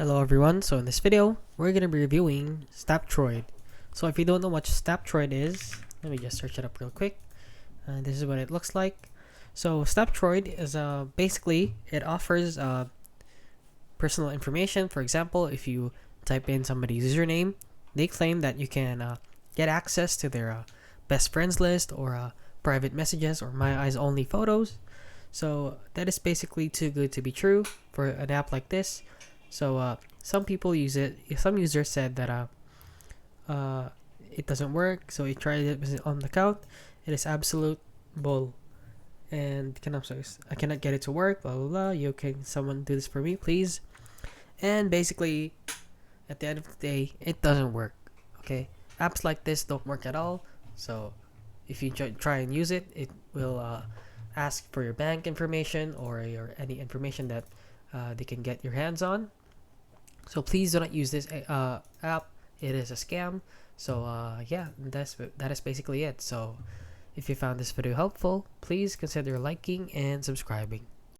Hello everyone, so in this video, we're going to be reviewing Snaptroid. So if you don't know what Snaptroid is, let me just search it up real quick. This is what it looks like. So Snaptroid is basically, it offers personal information. For example, if you type in somebody's username, they claim that you can get access to their best friends list or private messages or my eyes only photos. So that is basically too good to be true for an app like this. So some people use it. Some users said that it doesn't work. So he tried it on the account. It is absolute bull. And I cannot get it to work. Blah blah blah. You can someone do this for me, please? And basically, at the end of the day, it doesn't work. Okay, apps like this don't work at all. So if you try and use it, it will ask for your bank information or any information that they can get your hands on. So please do not use this app. It is a scam. So yeah, that is basically it. So if you found this video helpful, please consider liking and subscribing.